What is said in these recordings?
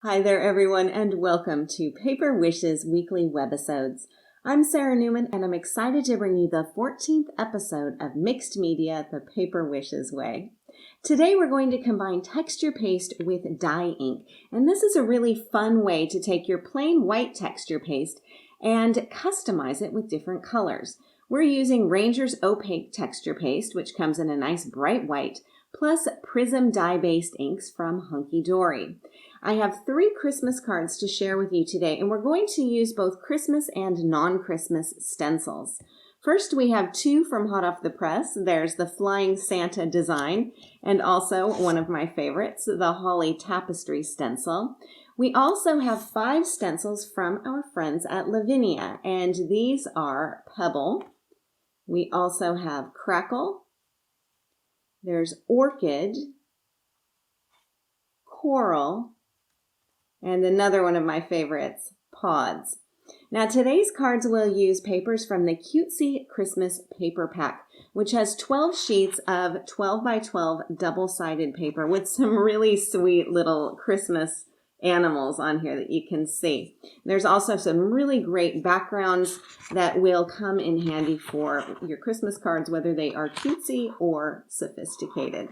Hi there, everyone, and welcome to Paper Wishes Weekly Webisodes. I'm Sarah Newman, and I'm excited to bring you the 14th episode of Mixed Media the Paper Wishes Way. Today, we're going to combine texture paste with dye ink, and this is a really fun way to take your plain white texture paste and customize it with different colors. We're using Ranger's Opaque Texture Paste, which comes in a nice bright white, plus Prism dye-based inks from Hunky Dory. I have 3 Christmas cards to share with you today, and we're going to use both Christmas and non-Christmas stencils. First, we have 2 from hot off the press. There's the Flying Santa design, and also one of my favorites, the Holly Tapestry stencil. We also have 5 stencils from our friends at Lavinia, and these are Pebble. We also have Crackle. There's Orchid, Coral, and another one of my favorites, Pods. Now today's cards will use papers from the Cutesy Christmas Paper Pack, which has 12 sheets of 12 by 12 double-sided paper with some really sweet little Christmas animals on here that you can see. There's also some really great backgrounds that will come in handy for your Christmas cards, whether they are cutesy or sophisticated.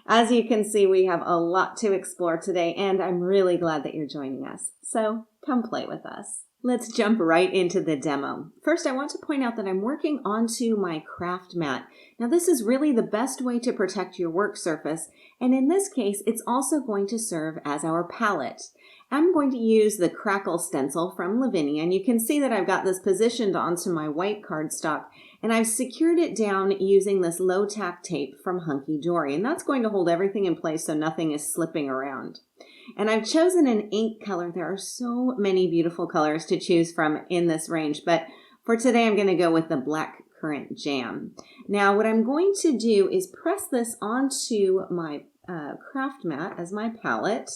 As you can see, we have a lot to explore today, and I'm really glad that you're joining us. So come play with us. Let's jump right into the demo. First, I want to point out that I'm working onto my craft mat. Now, this is really the best way to protect your work surface, and in this case, it's also going to serve as our palette. I'm going to use the Crackle stencil from Lavinia, and you can see that I've got this positioned onto my white cardstock, and I've secured it down using this low tack tape from Hunky Dory, and that's going to hold everything in place so nothing is slipping around. And I've chosen an ink color. There are so many beautiful colors to choose from in this range, but for today I'm going to go with the Black Currant Jam. Now what I'm going to do is press this onto my craft mat as my palette,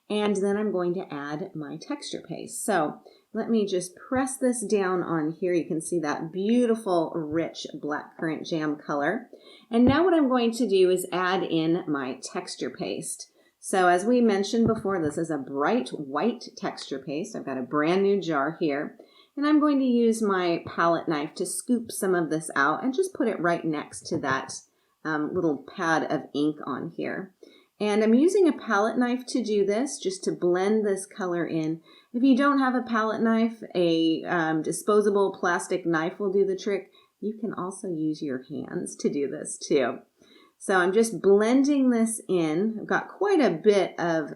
and then I'm going to add my texture paste. So let me just press this down on here. You can see that beautiful, rich black currant jam color. And now what I'm going to do is add in my texture paste. So as we mentioned before, this is a bright white texture paste. I've got a brand new jar here. And I'm going to use my palette knife to scoop some of this out and just put it right next to that little pad of ink on here. And I'm using a palette knife to do this, just to blend this color in. If you don't have a palette knife, a disposable plastic knife will do the trick. You can also use your hands to do this too. So I'm just blending this in. I've got quite a bit of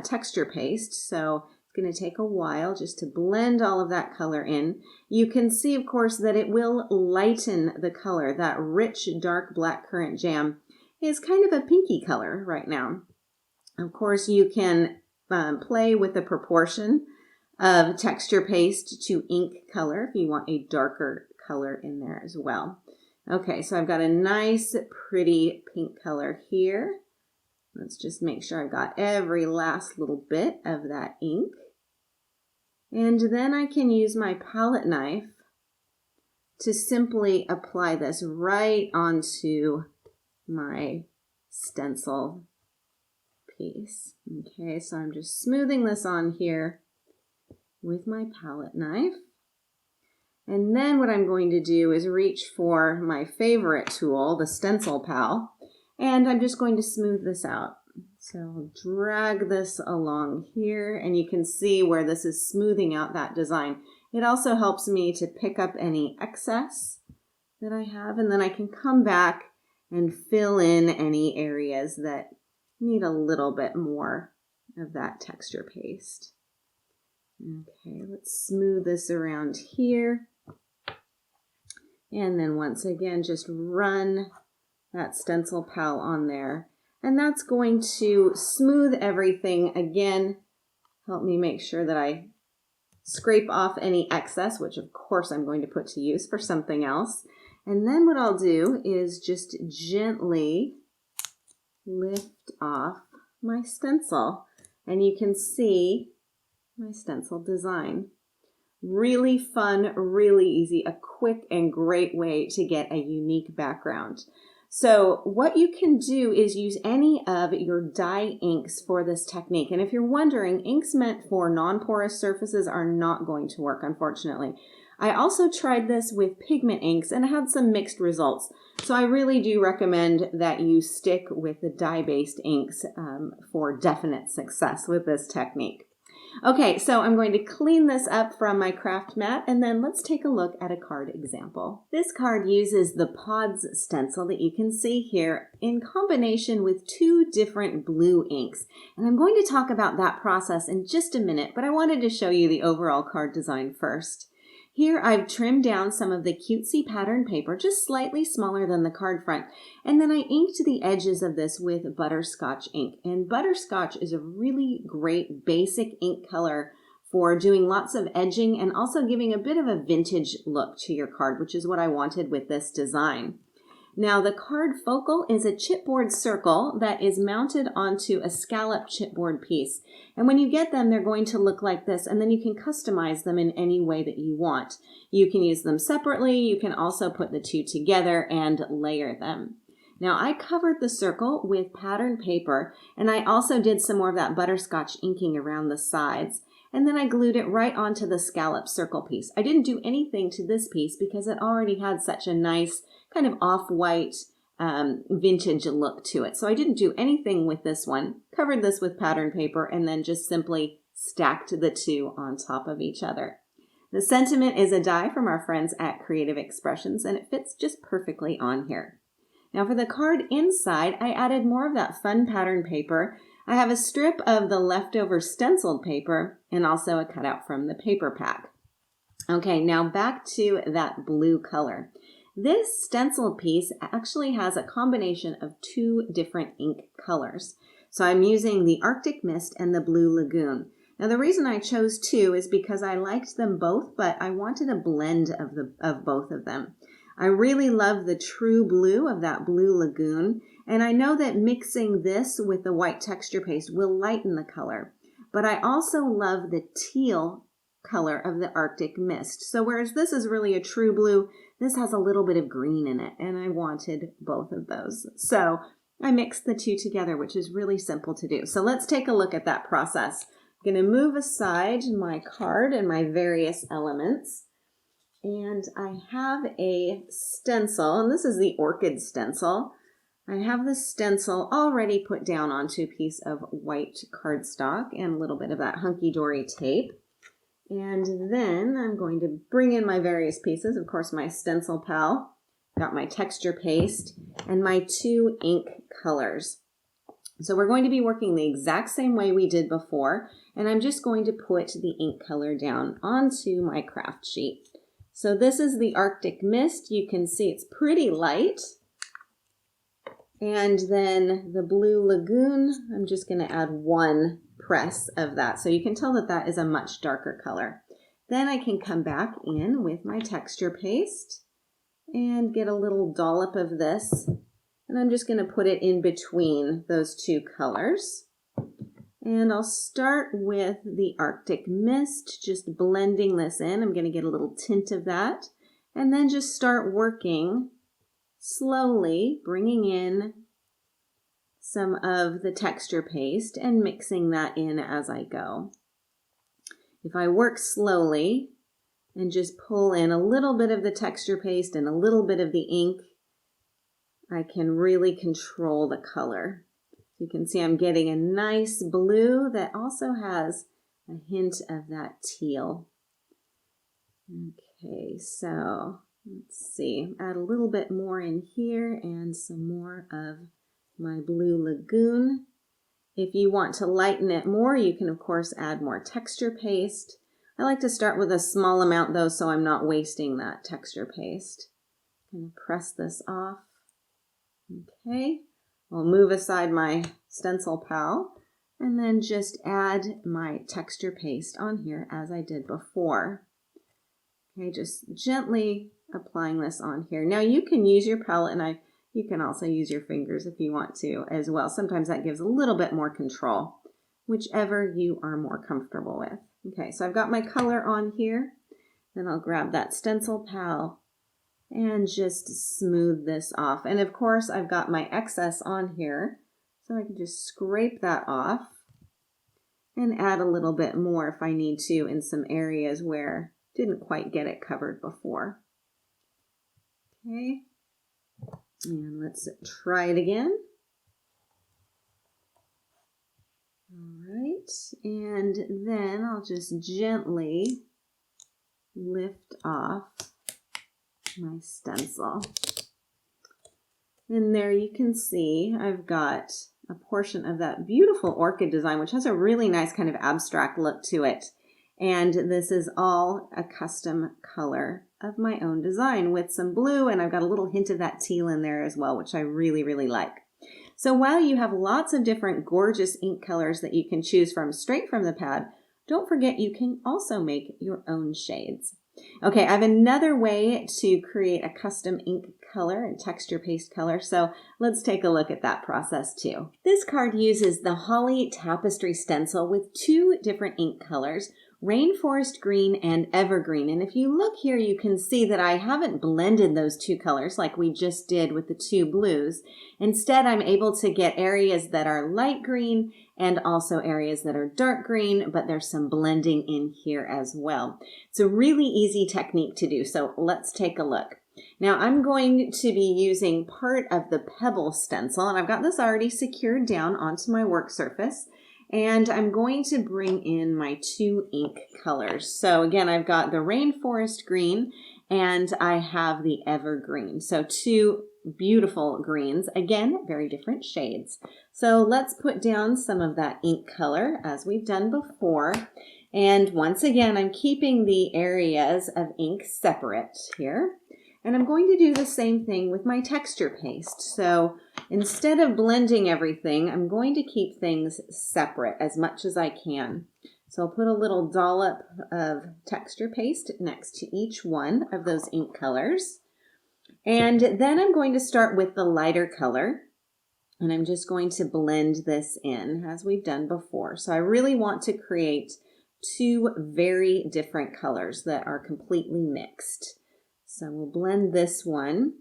texture paste, so it's going to take a while just to blend all of that color in. You can see, of course, that it will lighten the color. That rich, dark black currant jam is kind of a pinky color right now. Of course, you can play with the proportion of texture paste to ink color if you want a darker color in there as well. Okay, so I've got a nice, pretty pink color here. Let's just make sure I've got every last little bit of that ink. And then I can use my palette knife to simply apply this right onto my stencil piece. Okay, so I'm just smoothing this on here with my palette knife. And then what I'm going to do is reach for my favorite tool, the Stencil Pal, and I'm just going to smooth this out. So I'll drag this along here, and you can see where this is smoothing out that design. It also helps me to pick up any excess that I have, and then I can come back and fill in any areas that need a little bit more of that texture paste. Okay, let's smooth this around here. And then once again, just run that Stencil Pal on there. And that's going to smooth everything again. Help me make sure that I scrape off any excess, which of course I'm going to put to use for something else. And then what I'll do is just gently lift off my stencil. And you can see my stencil design. Really fun, really easy, a quick and great way to get a unique background. So what you can do is use any of your dye inks for this technique. And if you're wondering, inks meant for non-porous surfaces are not going to work, unfortunately. I also tried this with pigment inks and had some mixed results. So I really do recommend that you stick with the dye-based inks for definite success with this technique. Okay, so I'm going to clean this up from my craft mat, and then let's take a look at a card example. This card uses the Pods stencil that you can see here in combination with 2 different blue inks. And I'm going to talk about that process in just a minute, but I wanted to show you the overall card design first. Here I've trimmed down some of the cutesy pattern paper, just slightly smaller than the card front. And then I inked the edges of this with butterscotch ink. And butterscotch is a really great basic ink color for doing lots of edging and also giving a bit of a vintage look to your card, which is what I wanted with this design. Now the card focal is a chipboard circle that is mounted onto a scallop chipboard piece. And when you get them, they're going to look like this, and then you can customize them in any way that you want. You can use them separately. You can also put the 2 together and layer them. Now I covered the circle with pattern paper, and I also did some more of that butterscotch inking around the sides. And then I glued it right onto the scallop circle piece. I didn't do anything to this piece because it already had such a nice kind of off-white vintage look to it. So I didn't do anything with this one. Covered this with pattern paper and then just simply stacked the 2 on top of each other. The sentiment is a die from our friends at Creative Expressions, and it fits just perfectly on here. Now for the card inside, I added more of that fun pattern paper. I have a strip of the leftover stenciled paper and also a cutout from the paper pack. Okay, now back to that blue color. This stencil piece actually has a combination of 2 different ink colors. So I'm using the Arctic Mist and the Blue Lagoon. Now the reason I chose 2 is because I liked them both, but I wanted a blend of both of them. I really love the true blue of that Blue Lagoon, and I know that mixing this with the white texture paste will lighten the color. But I also love the teal color of the Arctic Mist. So whereas this is really a true blue, this has a little bit of green in it, and I wanted both of those. So I mixed the 2 together, which is really simple to do. So let's take a look at that process. I'm going to move aside my card and my various elements. And I have a stencil, and this is the Orchid stencil. I have the stencil already put down onto a piece of white cardstock and a little bit of that hunky-dory tape. And then I'm going to bring in my various pieces, of course my stencil pal, got my texture paste, and my 2 ink colors. So we're going to be working the exact same way we did before, and I'm just going to put the ink color down onto my craft sheet. So this is the Arctic Mist. You can see it's pretty light. And then the Blue Lagoon, I'm just going to add 1 press of that. So you can tell that that is a much darker color. Then I can come back in with my texture paste and get a little dollop of this. And I'm just going to put it in between those 2 colors. And I'll start with the Arctic Mist, just blending this in. I'm going to get a little tint of that. And then just start working slowly, bringing in some of the texture paste and mixing that in as I go. If I work slowly and just pull in a little bit of the texture paste and a little bit of the ink, I can really control the color. You can see I'm getting a nice blue that also has a hint of that teal. Okay, so let's see. Add a little bit more in here and some more of my Blue Lagoon. If you want to lighten it more, you can of course add more texture paste. I like to start with a small amount though, so I'm not wasting that texture paste. I'm going to press this off. Okay. I'll move aside my stencil pal and then just add my texture paste on here as I did before. Okay, just gently applying this on here. Now you can use your palette and you can also use your fingers if you want to as well. Sometimes that gives a little bit more control, whichever you are more comfortable with. Okay, so I've got my color on here. Then I'll grab that stencil pal and just smooth this off. And of course, I've got my excess on here, so I can just scrape that off and add a little bit more if I need to in some areas where didn't quite get it covered before. Okay, and let's try it again. All right, and then I'll just gently lift off my stencil. And there you can see I've got a portion of that beautiful orchid design, which has a really nice kind of abstract look to it. And this is all a custom color of my own design with some blue, and I've got a little hint of that teal in there as well, which I really, really like. So while you have lots of different gorgeous ink colors that you can choose from straight from the pad, don't forget you can also make your own shades. Okay, I have another way to create a custom ink color and texture paste color, so let's take a look at that process too. This card uses the Holly Tapestry stencil with two different ink colors, Rainforest Green and Evergreen. And if you look here, you can see that I haven't blended those two colors like we just did with the two blues. Instead, I'm able to get areas that are light green and also areas that are dark green, but there's some blending in here as well. It's a really easy technique to do, so let's take a look. Now I'm going to be using part of the Pebble stencil, and I've got this already secured down onto my work surface. And I'm going to bring in my two ink colors. So again, I've got the Rainforest Green and I have the Evergreen. So two beautiful greens, again, very different shades. So let's put down some of that ink color as we've done before. And once again, I'm keeping the areas of ink separate here. And I'm going to do the same thing with my texture paste. So instead of blending everything, I'm going to keep things separate as much as I can. So I'll put a little dollop of texture paste next to each one of those ink colors. And then I'm going to start with the lighter color. And I'm just going to blend this in as we've done before. So I really want to create two very different colors that are completely mixed. So we'll blend this one.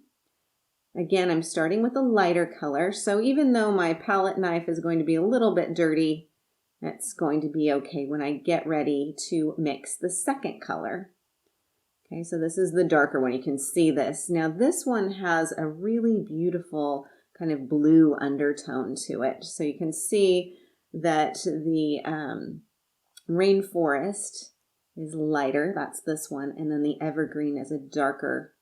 Again, I'm starting with a lighter color. So even though my palette knife is going to be a little bit dirty, it's going to be okay when I get ready to mix the second color. Okay, so this is the darker one. You can see this. Now this one has a really beautiful kind of blue undertone to it. So you can see that the Rainforest is lighter, that's this one, and then the Evergreen is a darker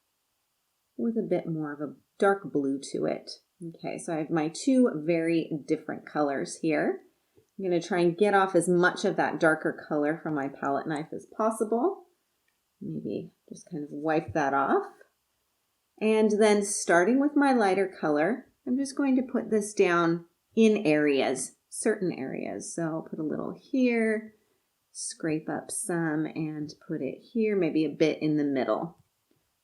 with a bit more of a dark blue to it. Okay, so I have my two very different colors here. I'm going to try and get off as much of that darker color from my palette knife as possible. Maybe just kind of wipe that off. And then starting with my lighter color, I'm just going to put this down in areas, certain areas. So I'll put a little here, scrape up some and put it here, maybe a bit in the middle.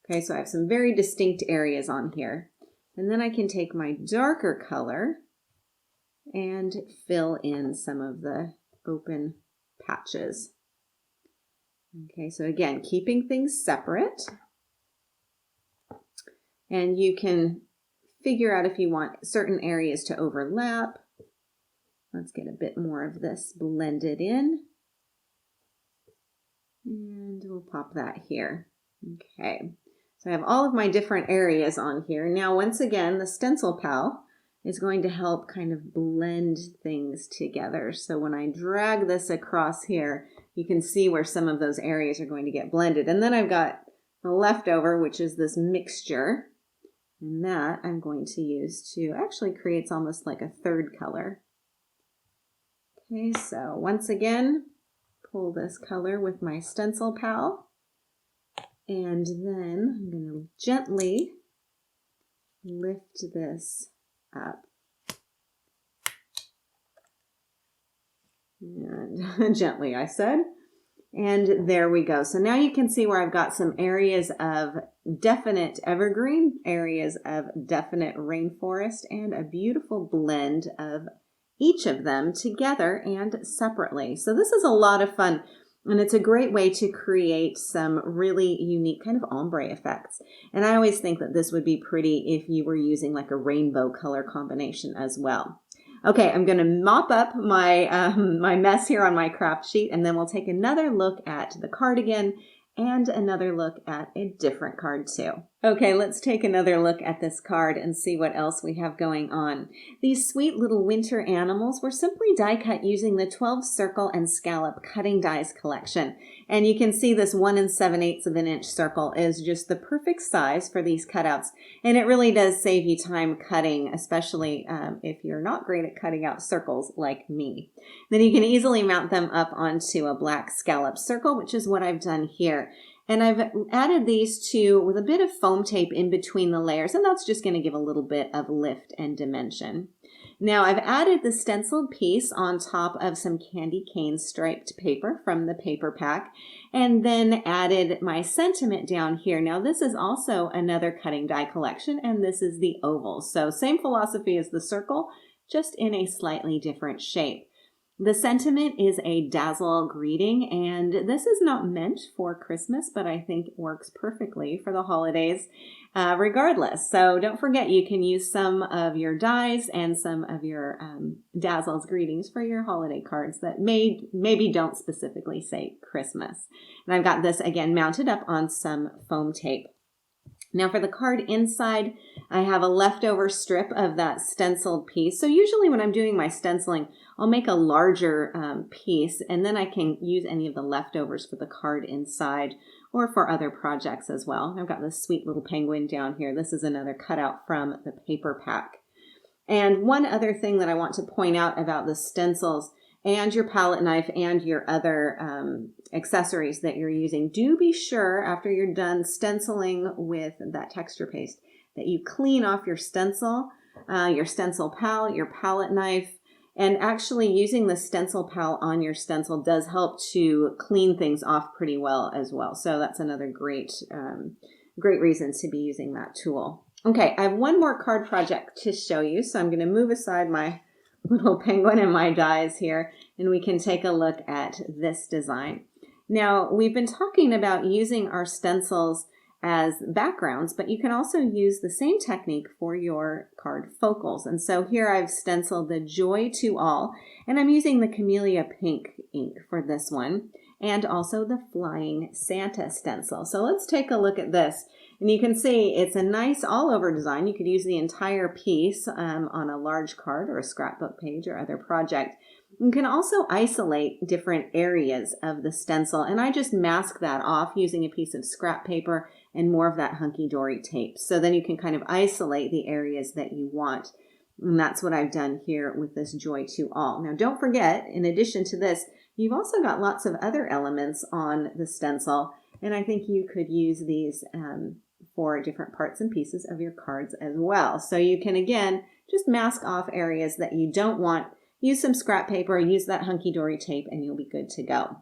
Okay, so I have some very distinct areas on here. And then I can take my darker color and fill in some of the open patches. Okay, so again, keeping things separate. And you can figure out if you want certain areas to overlap. Let's get a bit more of this blended in. And we'll pop that here. Okay, so I have all of my different areas on here. Now, once again, the Stencil Pal is going to help kind of blend things together. So when I drag this across here, you can see where some of those areas are going to get blended. And then I've got the leftover, which is this mixture. And that I'm going to use to actually creates almost like a third color. Okay, so once again, pull this color with my Stencil Pal, and then I'm going to gently lift this up. And gently, I said. And there we go. So now you can see where I've got some areas of definite evergreen, areas of definite rainforest, and a beautiful blend of each of them together and separately. So this is a lot of fun. And it's a great way to create some really unique kind of ombre effects. And I always think that this would be pretty if you were using like a rainbow color combination as well. Okay, I'm going to mop up my mess here on my craft sheet, and then we'll take another look at the card again and another look at a different card too. Okay, let's take another look at this card and see what else we have going on. These sweet little winter animals were simply die cut using the 12 circle and scallop cutting dies collection. And you can see this 1 7/8 of an inch circle is just the perfect size for these cutouts. And it really does save you time cutting, especially if you're not great at cutting out circles like me. Then you can easily mount them up onto a black scallop circle, which is what I've done here. And I've added these two with a bit of foam tape in between the layers, and that's just going to give a little bit of lift and dimension. Now I've added the stenciled piece on top of some candy cane striped paper from the paper pack, and then added my sentiment down here. Now this is also another cutting die collection, and this is the oval. So same philosophy as the circle, just in a slightly different shape. The sentiment is a dazzle greeting, and this is not meant for Christmas, but I think it works perfectly for the holidays regardless. So don't forget, you can use some of your dies and some of your dazzles greetings for your holiday cards that maybe don't specifically say Christmas. And I've got this again mounted up on some foam tape. Now for the card inside, I have a leftover strip of that stenciled piece. So usually when I'm doing my stenciling, I'll make a larger piece, and then I can use any of the leftovers for the card inside or for other projects as well. I've got this sweet little penguin down here. This is another cutout from the paper pack. And one other thing that I want to point out about the stencils and your palette knife and your other accessories that you're using, do be sure after you're done stenciling with that texture paste that you clean off your stencil pal, your palette knife, and actually using the stencil pal on your stencil does help to clean things off pretty well as well. So that's another great reason to be using that tool. Okay, I have one more card project to show you, so I'm going to move aside my little penguin and my dies here, and we can take a look at this design. Now, we've been talking about using our stencils as backgrounds, but you can also use the same technique for your card focals. And so here I've stenciled the Joy to All, and I'm using the Camellia Pink ink for this one, and also the Flying Santa stencil. So let's take a look at this. And you can see it's a nice all-over design. You could use the entire piece on a large card or a scrapbook page or other project. You can also isolate different areas of the stencil, and I just mask that off using a piece of scrap paper and more of that hunky-dory tape. So then you can kind of isolate the areas that you want. And that's what I've done here with this Joy to All. Now don't forget, in addition to this, you've also got lots of other elements on the stencil, and I think you could use these for different parts and pieces of your cards as well. So you can, again, just mask off areas that you don't want. Use some scrap paper, use that hunky-dory tape, and you'll be good to go.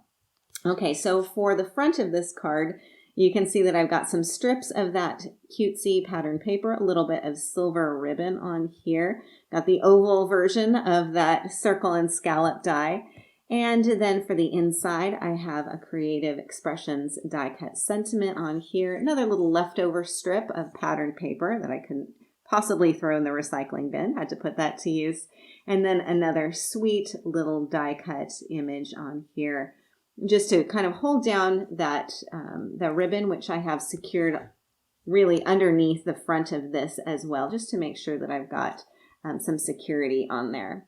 Okay, so for the front of this card, you can see that I've got some strips of that cutesy pattern paper, a little bit of silver ribbon on here. Got the oval version of that circle and scallop die. And then for the inside, I have a Creative Expressions die cut sentiment on here. Another little leftover strip of pattern paper that I couldn't possibly throw in the recycling bin. Had to put that to use. And then another sweet little die cut image on here, just to kind of hold down that the ribbon, which I have secured really underneath the front of this as well, just to make sure that I've got some security on there.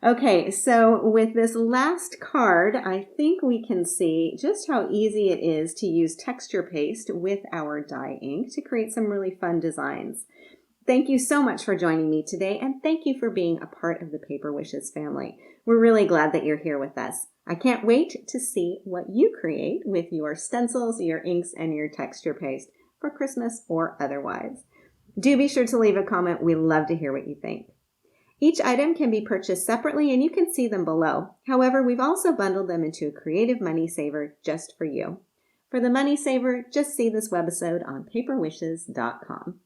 Okay, so with this last card, I think we can see just how easy it is to use texture paste with our die ink to create some really fun designs. Thank you so much for joining me today, and thank you for being a part of the Paper Wishes family. We're really glad that you're here with us. I can't wait to see what you create with your stencils, your inks, and your texture paste for Christmas or otherwise. Do be sure to leave a comment. We love to hear what you think. Each item can be purchased separately, and you can see them below. However, we've also bundled them into a creative money saver just for you. For the money saver, just see this webisode on paperwishes.com.